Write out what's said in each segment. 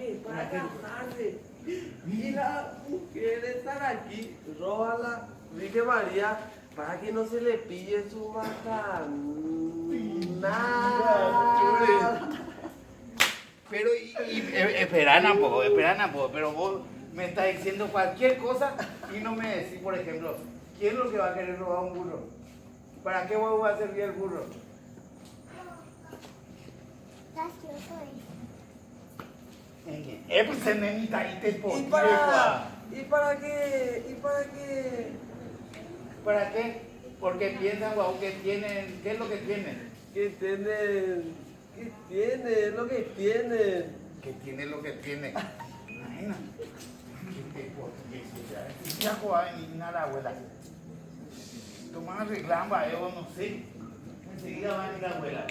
qué? Para casarse. Y las mujeres están aquí, roban la Virgen María para que no se le pille su macana. Pero, esperan un poco, pero vos me estás diciendo cualquier cosa y no me decís, por ejemplo, ¿quién es lo que va a querer robar un burro? ¿Para qué vos va a servir el burro? Pues nenita, y te ¿Y para qué? ¿Y para qué? ¿Para qué? Porque piensan, guau, que tienen, ¿qué es lo que tienen? ¿Qué tienen? ¿Qué tienen? Lo que tienen. Que tiene lo que tiene. Imagina. Ya va ni nada, abuela. Tomás arreglamba, yo no sé. Enseguida va a venir la abuela.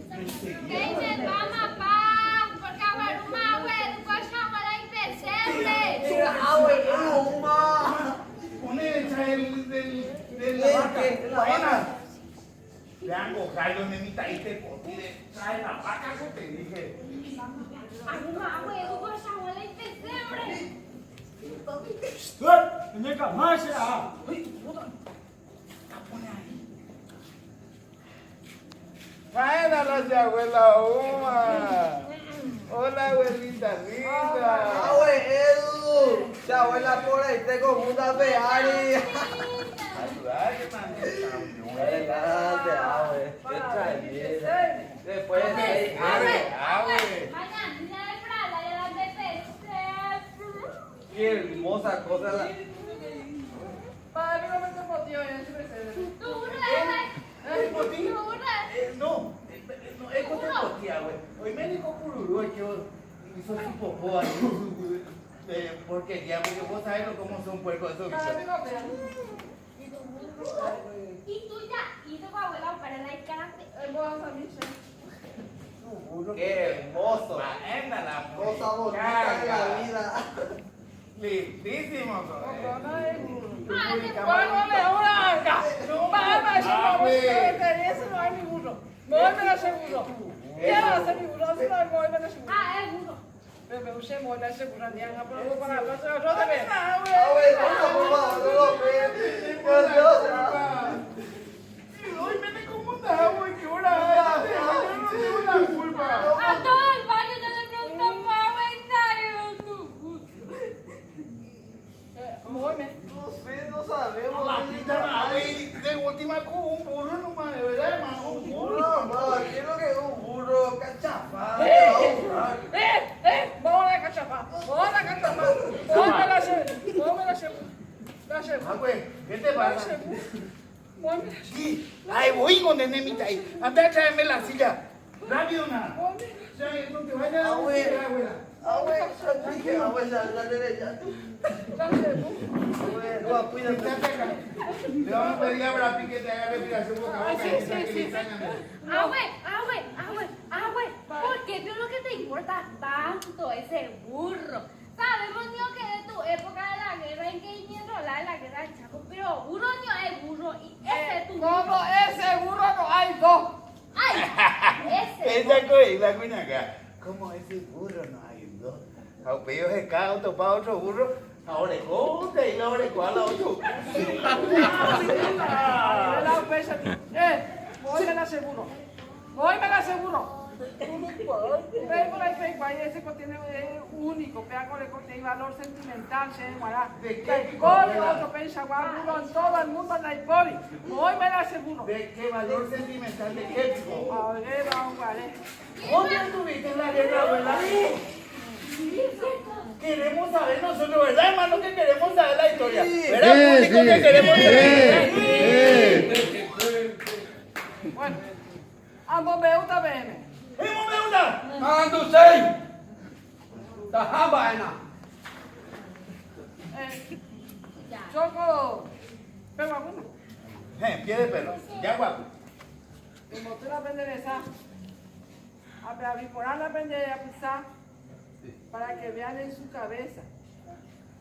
Quem mamá, pá, porque agora uma abuela gosta de imperceptible. Pone el la vaca. Buena. Le hago gallo, nenita, y te trae la vaca que te dije. Uma abuela gosta de imperceptible. Venga, más ya. Buenas noches, abuela Uma. Hola, abuelita linda. ¡Abue, Edu! La abuela por ahí te confunda Ferrari. Adelante, abue. Qué traidera. Después de Mañana, de Prada, de la BPC. qué hermosa cosa la. Padre, no me te motivo en ese presente. Tú, No, es cosa de costilla, güey. Hoy me dijo Cururú que hizo su popó ahí. Porquería, porque vos sabés cómo son puercos esos bichos. Y tú ya, y tu abuela para la carante. Qué hermoso. Anda la Cosa bonita de la vida. Lindísimo, Ah, es burro. Hoy me confundas, güey, que hora es. La culpa. A todo el barrio no le preguntan No sé, no sabemos. La pita, güey, de última con un burro nomás, de verdad, hermano, un burro. No, mamá, ¿qué es lo que es un burro? Cachafá. Ah, güey, ¿qué te pasa? Sí, ahí voy con el nemita ahí. Anda a traerme la silla. Rápido, nada. Ya, no te vayas a abuela. Abue, ya dije, abuela, la derecha. Abuela, cuídate. Le vamos a pedir a Brapi que te haga respiración boca a boca. ¿Por qué es lo que te importa tanto ese burro? Sabemos, niño, que de tu época de la guerra en que inició la guerra del Chaco, pero burro no es burro y ese es tu burro. Como ese burro no hay dos. ¡Ay! Ese Esa cosa, la acá. ¿Cómo ese burro no hay dos? A pedido de cada topa otro burro. Ahora conta y la orejó a la otro. Voy me la aseguro. Voy me la aseguro. Ven por ahí, ese contiene único, pega con el valor sentimental, se llamará. ¿De qué? Otro pensa, guapo, en todo el mundo no hay poli. Voy me la aseguro. ¿De qué valor sentimental? ¿De qué tipo? A ver, vamos a ver. ¿Dónde estuviste en la guerra, abuela? Queremos saber nosotros, ¿verdad, hermano? Que queremos saber la historia. ¿Verdad, público, que queremos saber? Bueno, ambos me gusta verme. ¡Hemos de una! Mando seis. Tajamba, ena. Choco, pero alguna. Pie de pelo. Ya, guapo. Como tú la aprendes a besar, a bipolar la aprendes a pisar, para que vean en su cabeza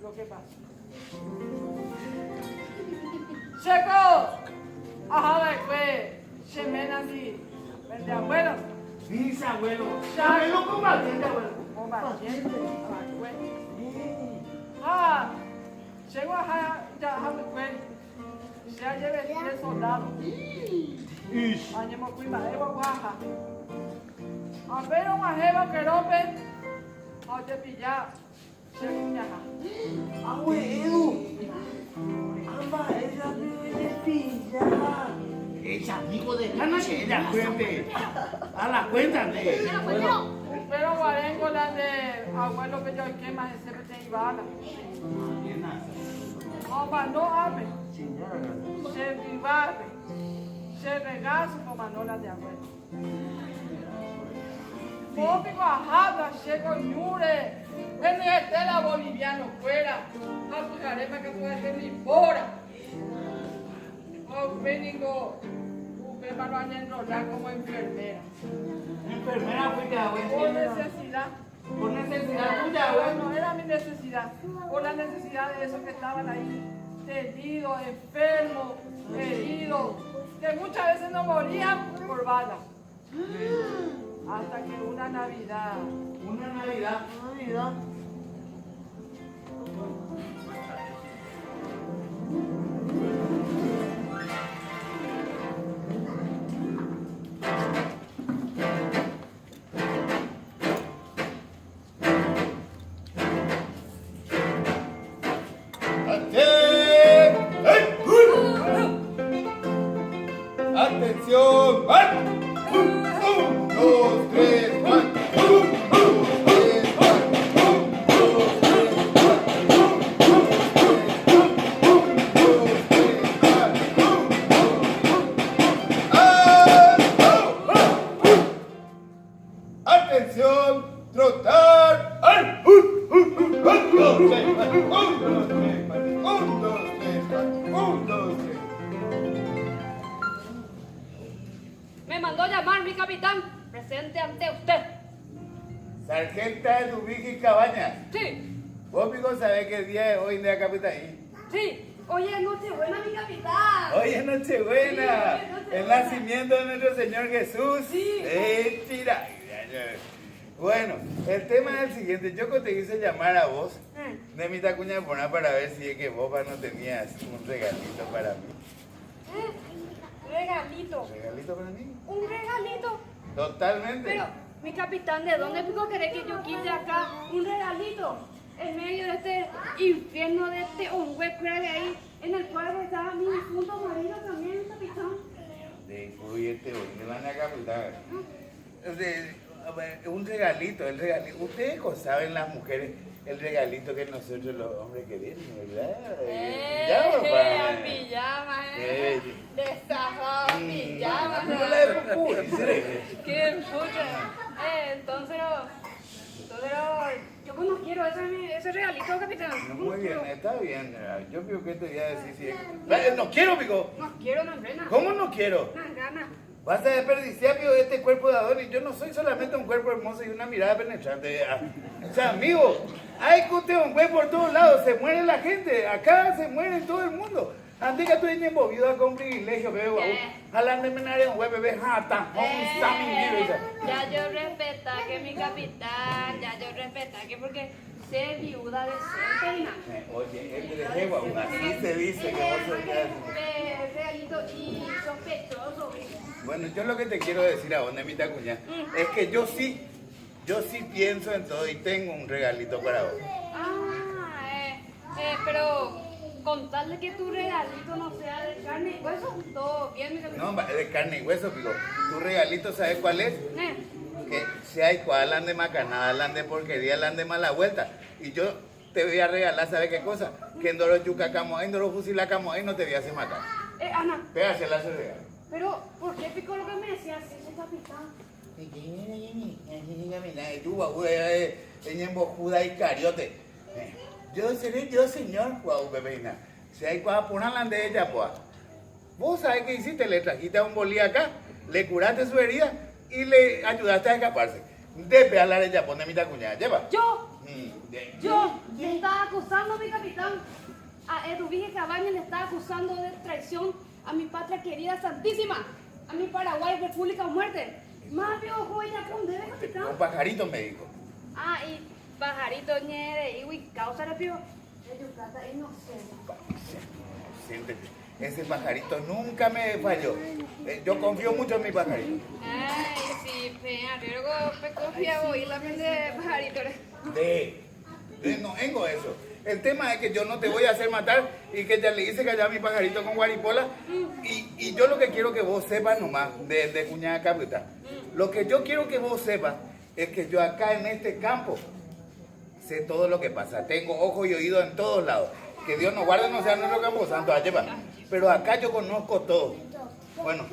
lo que pasa. Checo, ajá, después, Shemena, sí, vende abuelo, Bisabuelo. Abuelo combatiente, abuelo. Combatiente. Ah, llego a ya lleve 10 soldados. Añemo cuima, Evo Guaja. A ver, un ajebo que rompe. A te pillar. Seguñaja. Abuelo. Ama, ella me pilla. Es amigo de Cana que ella cuente. A la cuenta de. Pero guarengo la de abuelo que yo quema ese pete y bala. Como no abre. Se vivarre. Se regazo como no la de abuelo. Mópico ajado, llego ñure. En la boliviano fuera. A tu carema que puede ser mi fora. O venigo. Usted va a enrollar como enfermera. Enfermera fuiste, abuelo. Por necesidad. Por necesidad tuya, abuelo. No era mi necesidad. Por la necesidad de esos que estaban ahí. Tendidos, enfermos, heridos. Que muchas veces no morían por balas. Hasta que una Navidad. Una Navidad. ¡Atención! ¡Van! 1, 2, 3, 4. 1, 2, 3, 4. 1, 2, 3, 4. 1, 2, 3, 4. ¡Atención! ¡Trotar! ¡Al! 1, 2, 3, 4. 1, 2, 3, 4. 1, 2, 3, 4. 1, 2, 3. Me mandó llamar mi capitán, presente ante usted. Sargenta de Dubique y Cabañas. Sí, Vos, pico, sabés que el día de hoy de la capitaní. sí. Hoy es Nochebuena, mi capitán. Hoy es Nochebuena. Sí, hoy es Nochebuena. El nacimiento de nuestro Señor Jesús. Sí. Tira. Bueno, el tema es el siguiente. Yo te quise llamar a vos de mi tacuña Pona para ver si es que vos no tenías un regalito para mí. Regalito. ¿Un regalito para mí? Un regalito. Totalmente. Pero, mi capitán, ¿de dónde pico querés que yo quite acá un regalito? En medio de este infierno, de este hongüe que hay ahí, en el cual estaba mi difunto marido también, mi capitán. De este hoy, de la capitán. Un regalito, el regalito. Ustedes saben las mujeres el regalito que nosotros los hombres queremos, ¿verdad? A pijama, Desajado pijama. ¿Cómo la de Pucú? Qué pucha. Entonces, yo pues no quiero ese regalito, capitán. No, muy bien, está bien. Yo creo que te voy a decir si... No quiero, pico. No quiero, no gana. ¿Cómo no quiero? No gana. Vas a desperdiciar, amigo, este cuerpo de Adonis. Yo no soy solamente un cuerpo hermoso y una mirada penetrante. O sea, amigo, hay que un güey por todos lados. Se muere la gente. Acá se muere todo el mundo. Antes que tú eres envolvido con privilegio, bebé. Jalan de menario, güey, bebé. Jata, Ya yo respeta que mi capitán, ya yo respeta que porque sé viuda de siempre. Oye, así se dice que vos sos realito y sospechoso. Bueno, yo lo que te quiero decir a vos, Nemita Cuña, es que yo sí pienso en todo y tengo un regalito para vos. Pero contarle que tu regalito no sea de carne y hueso, todo bien, mi capitán. No, de carne y hueso, pico. Tu regalito, ¿sabes cuál es? Que si hay cual hablan de macanada, hablan de porquería, hablan de mala vuelta. Y yo te voy a regalar, ¿sabes qué cosa? Que en Doro Yuca Camoay, en Doro Fusila Camoay no te voy a hacer matar. Ana, Pégase la regalo. pero ¿por qué pico lo que me decías ese capitán? Y cariote. Yo seré yo, señor. Guau, bebina. Si hay cual ponerla de ella, pues. Vos sabés qué hiciste, le trajiste a un bolí acá, le curaste su herida y le ayudaste a escaparse. Debe hablar ella, pone mi tacuña. Lleva. Yo le estaba acusando a mi capitán. A Eduvige Cabañas le estaba acusando de traición a mi patria querida santísima, a mi Paraguay, República o Muerte. Más piojo, ya con debe, Un capitán. pajarito me dijo. Ah, y pajarito ñere, y causa de pio. De yucata inocente. Inocente. Ese pajarito nunca me falló. Yo confío mucho en mi pajarito. Ay, sí, pena, luego me confía y la mente de pajarito. No tengo eso. El tema es que yo no te voy a hacer matar y que ya le hice callar a mi pajarito con guaripola. Y yo lo que quiero que vos sepas nomás, de cuñada Cabrita, lo que yo quiero que vos sepas es que yo acá en este campo sé todo lo que pasa. Tengo ojo y oído en todos lados. Que Dios nos guarde, no sea nuestro campo santo, allá va. Pero acá yo conozco todo. Bueno,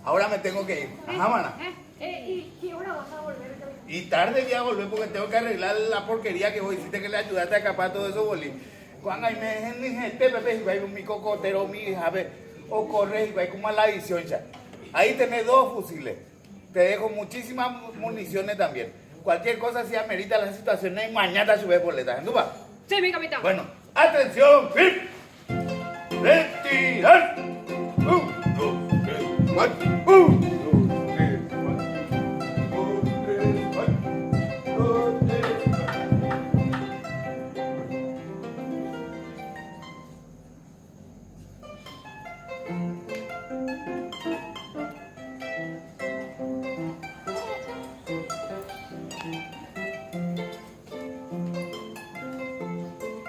ahora me tengo que ir. Ajá, mana. ¿Y qué hora vas a volver? Y tarde voy a volver porque tengo que arreglar la porquería que vos hiciste que le ayudaste a escapar todo eso bolín. Cuando hay gente, bebé, y mi cocotero, mi hija, o corre y va como a la edición ya. Ahí tenés 2 fusiles. Te dejo muchísimas municiones también. Cualquier cosa si amerita la situación, y mañana sube boletas. ¿Entuba? Sí, mi capitán. Bueno, atención, fin. Retirar. 1, 2, 3, 4. 1, 2, 3, 4. 1, 2, 3, 4.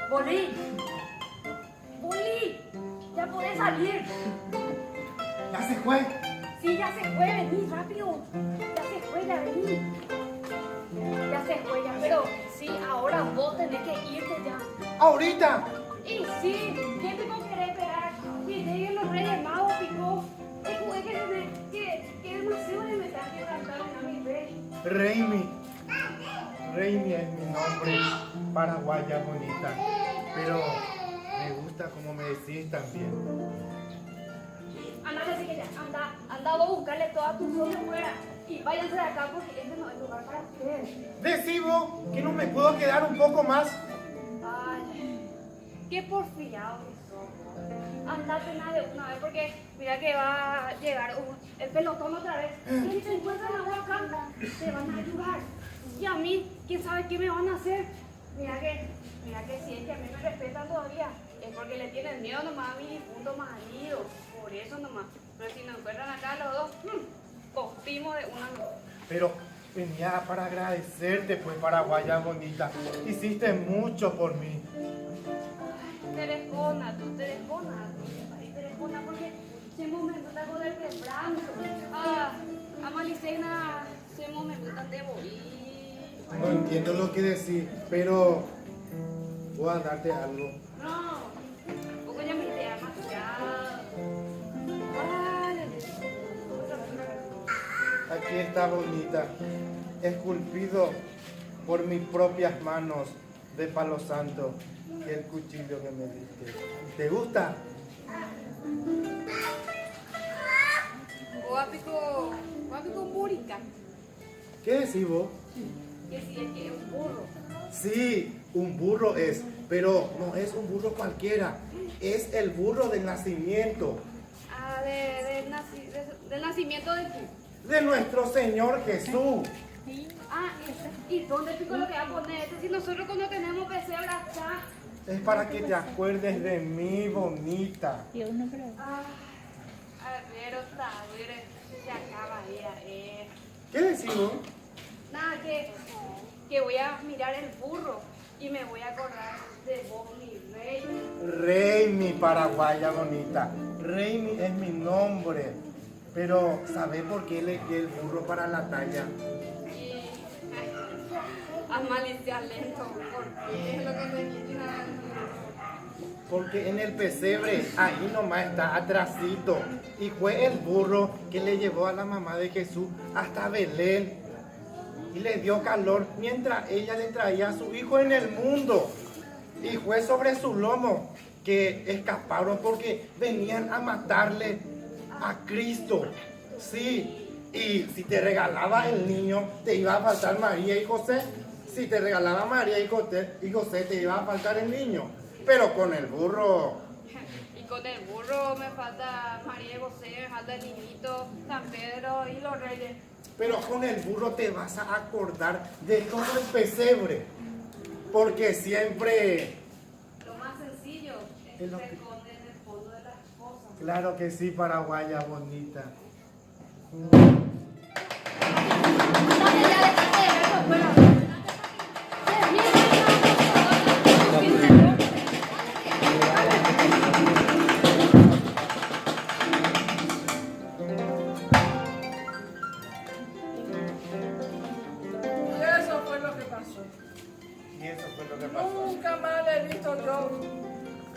Bolí, ya podés salir. Ya se fue. Sí, ya se fue, vení rápido. Ya se fue, ya vení. Ya se fue, ya, pero sí, ahora vos tenés que irte ya. Ahorita. Y sí, ¿quién te querer esperar? Que lleguen los Reyes Magos, Pico. Es que demasiado de meter que cantar a mi rey. Reimi. Reimi es mi nombre, paraguaya bonita. Pero me gusta como me decís también. Anda, así que ya, anda vos a buscarle toda tu zona fuera. Y váyanse de acá porque este no es lugar para ustedes. Decibo que no me puedo quedar un poco más. Ay, qué porfiado que sos. Andate nada de una vez porque mira que va a llegar el pelotón otra vez. Y si se encuentran agua acá, te van a ayudar. Y a mí, quién sabe qué me van a hacer. Mira que si es que a mí me respetan todavía, es porque le tienen miedo nomás a mi difunto marido. Por eso nomás. Pero si nos encuentran acá los dos, costimos de una vez. Pero venía para agradecerte, pues, paraguaya bonita. Hiciste mucho por mí. Terejona, porque se momento taco del quebranto. A Malicena se momento tan de morir. No entiendo lo que decís, pero voy a darte algo. No, porque ya me idea demasiado. Aquí está bonita, esculpido por mis propias manos de palo santo, el cuchillo que me diste. ¿Te gusta? Guapico Múrica, ¿Qué decís vos? que si es que es un burro. Sí, un burro es, pero no es un burro cualquiera, es el burro del nacimiento, Del nacimiento de quién. de nuestro Señor Jesús. ¿Y dónde pico lo que va a poner? Si nosotros cuando tenemos pesebre acá. Es para que te acuerdes de mí, bonita. Pero se acaba ya. ¿Qué decís vos? Nada, que voy a mirar el burro y me voy a acordar de vos, mi rey. Reimi, paraguaya bonita. Reimi es mi nombre. Pero, ¿sabés por qué elegí el burro para la talla? Y a malicia lento, porque es lo que me quisiera. Porque en el pesebre, ahí nomás está atrasito. Y fue el burro que le llevó a la mamá de Jesús hasta Belén. Y le dio calor mientras ella le traía a su hijo en el mundo. Y fue sobre su lomo que escaparon porque venían a matarle a Cristo. Sí, y si te regalaba el niño, te iba a faltar María y José. Si te regalaba María y José, te iba a faltar el niño. Pero con el burro, Y con el burro me falta María y José, me falta el niñito, San Pedro y los reyes. pero con el burro te vas a acordar de todo el pesebre. Porque siempre... Lo más sencillo Es lo se que- esconde en el fondo de las cosas. Claro que sí, paraguaya bonita. Dale, ya, déjate de eso, fuera. Y eso fue lo que pasó. Y eso fue lo que pasó. Nunca más le he visto yo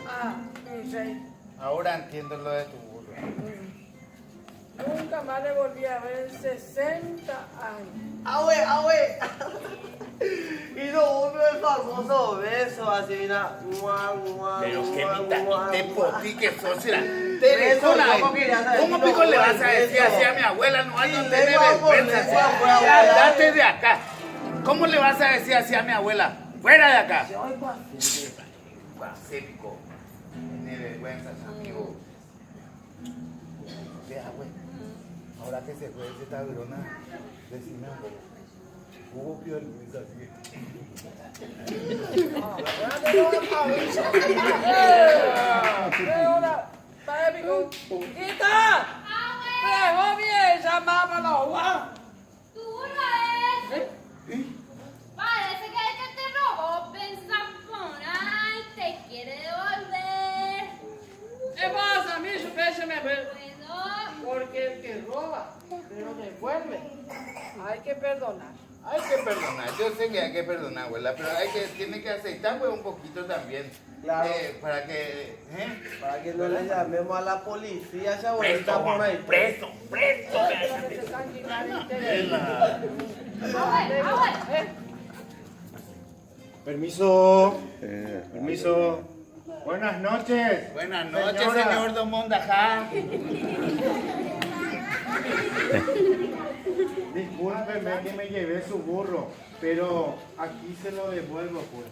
a mi rey. Ahora entiendo lo de tu burro. Nunca más le volví a ver en 60 años. ¡Ahue, ahue! Y no uno el famoso beso, así mira. Mua, mua, Pero qué mua, mitad, mua, te mua. potí que sos, será. Eso, ¿cómo querías saber? ¿Cómo No, pico le vas a pues, decir eso. así a mi abuela? No hay Sí, no tener lengua por vergüenza. lengua, fue Ya, abuela. andate de acá. ¿Cómo le vas a decir así a mi abuela? ¡Fuera de acá! Ay, pa. Pacífico. Tiene vergüenza, amigo. Vea, güey. Ahora que se fue ese tabrona, decime un poco. Hubo Pío Luis así. ¡Quita! ¡Dejó bien llamar para la UA! ¡Tu burro es! Parece que el que te robó pensapona y te quiere devolver. ¿Qué pasa, mi su me ve? Bueno, Porque el que roba, pero devuelve. Hay que perdonar. Hay que perdonar, yo sé que hay que perdonar, abuela, pero tiene que aceitar pues, un poquito también. Claro. Para que. Para que no le llamemos a la policía, esa abuelita Presto, por ahí. presto, presto. Permiso. Permiso. Buenas noches. Buenas noches, Señora. señor Don Mondajá. Discúlpeme que me llevé su burro, pero aquí se lo devuelvo, pues.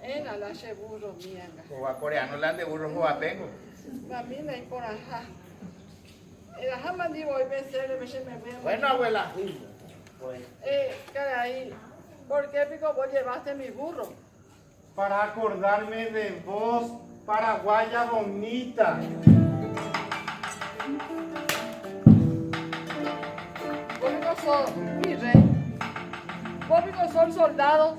Ena la che burro mianga. Joa coreano, la de burro joapengo. Mamina y por ajá. El ajá mandivo y vencerle me veo. Bueno, abuela. Caray, ¿por qué pico vos llevaste mi burro? Para acordarme de vos, paraguaya bonita. Vos pico sos mi rey. Vos pico sos soldado.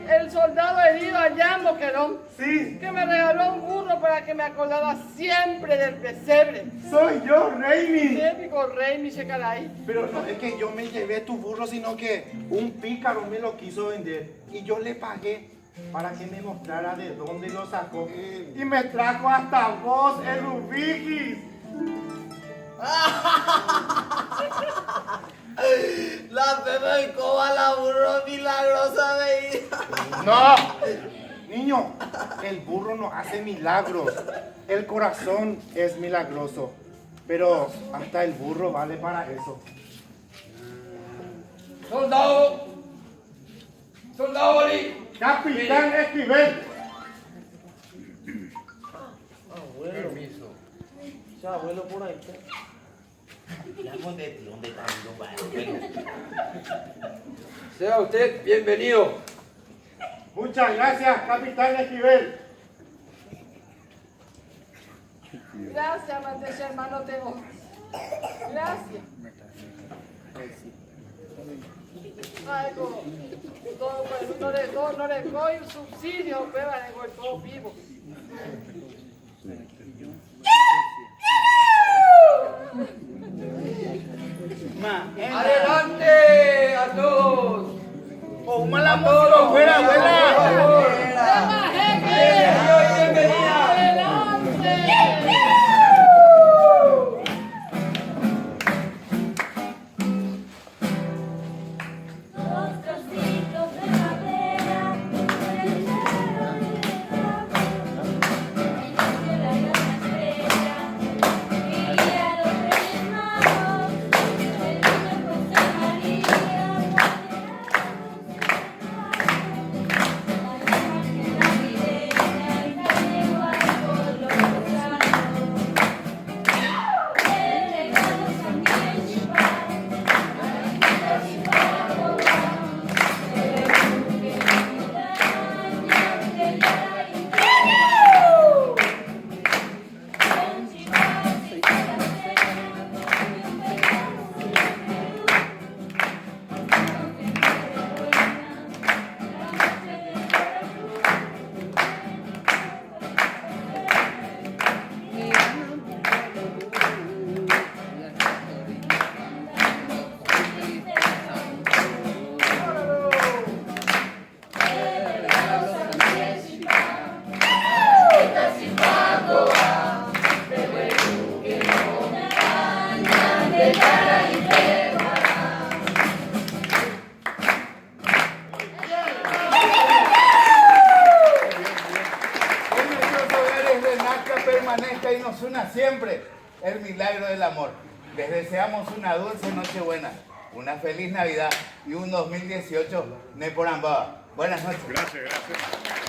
El soldado herido allá en Boquerón. Sí, Que me regaló un burro para que me acordara siempre del pesebre. soy yo, Raimi. Típico rey, mi caray. Pero no es que yo me llevé tu burro, sino que un pícaro me lo quiso vender. Y yo le pagué para que me mostrara de dónde lo sacó. Y me trajo hasta vos, el Rubikis. La Pepe y Coba, la burro milagrosa veía. No, niño, el burro no hace milagros. El corazón es milagroso. Pero hasta el burro vale para eso. Soldado. Soldado Bolí. Capitán Esquivel. Abuelo, Permiso. ya abuelo por ahí. Ya, ¿dónde está mi lugar? Sea usted bienvenido. Muchas gracias, Capitán Esquivel. Gracias, Mateo, hermano, tengo. Gracias. Ay, todo, pues, no le doy un subsidio, pero le todo vivo. Adelante a todos. ¡Oh, mala música! ¡Fuera, abuela! Bienvenida. los trocitos de madera, el hierro y el para siempre el milagro del amor. Les deseamos una dulce Nochebuena, una feliz Navidad y un 2018 Neporambaba. Buenas noches. Gracias, gracias.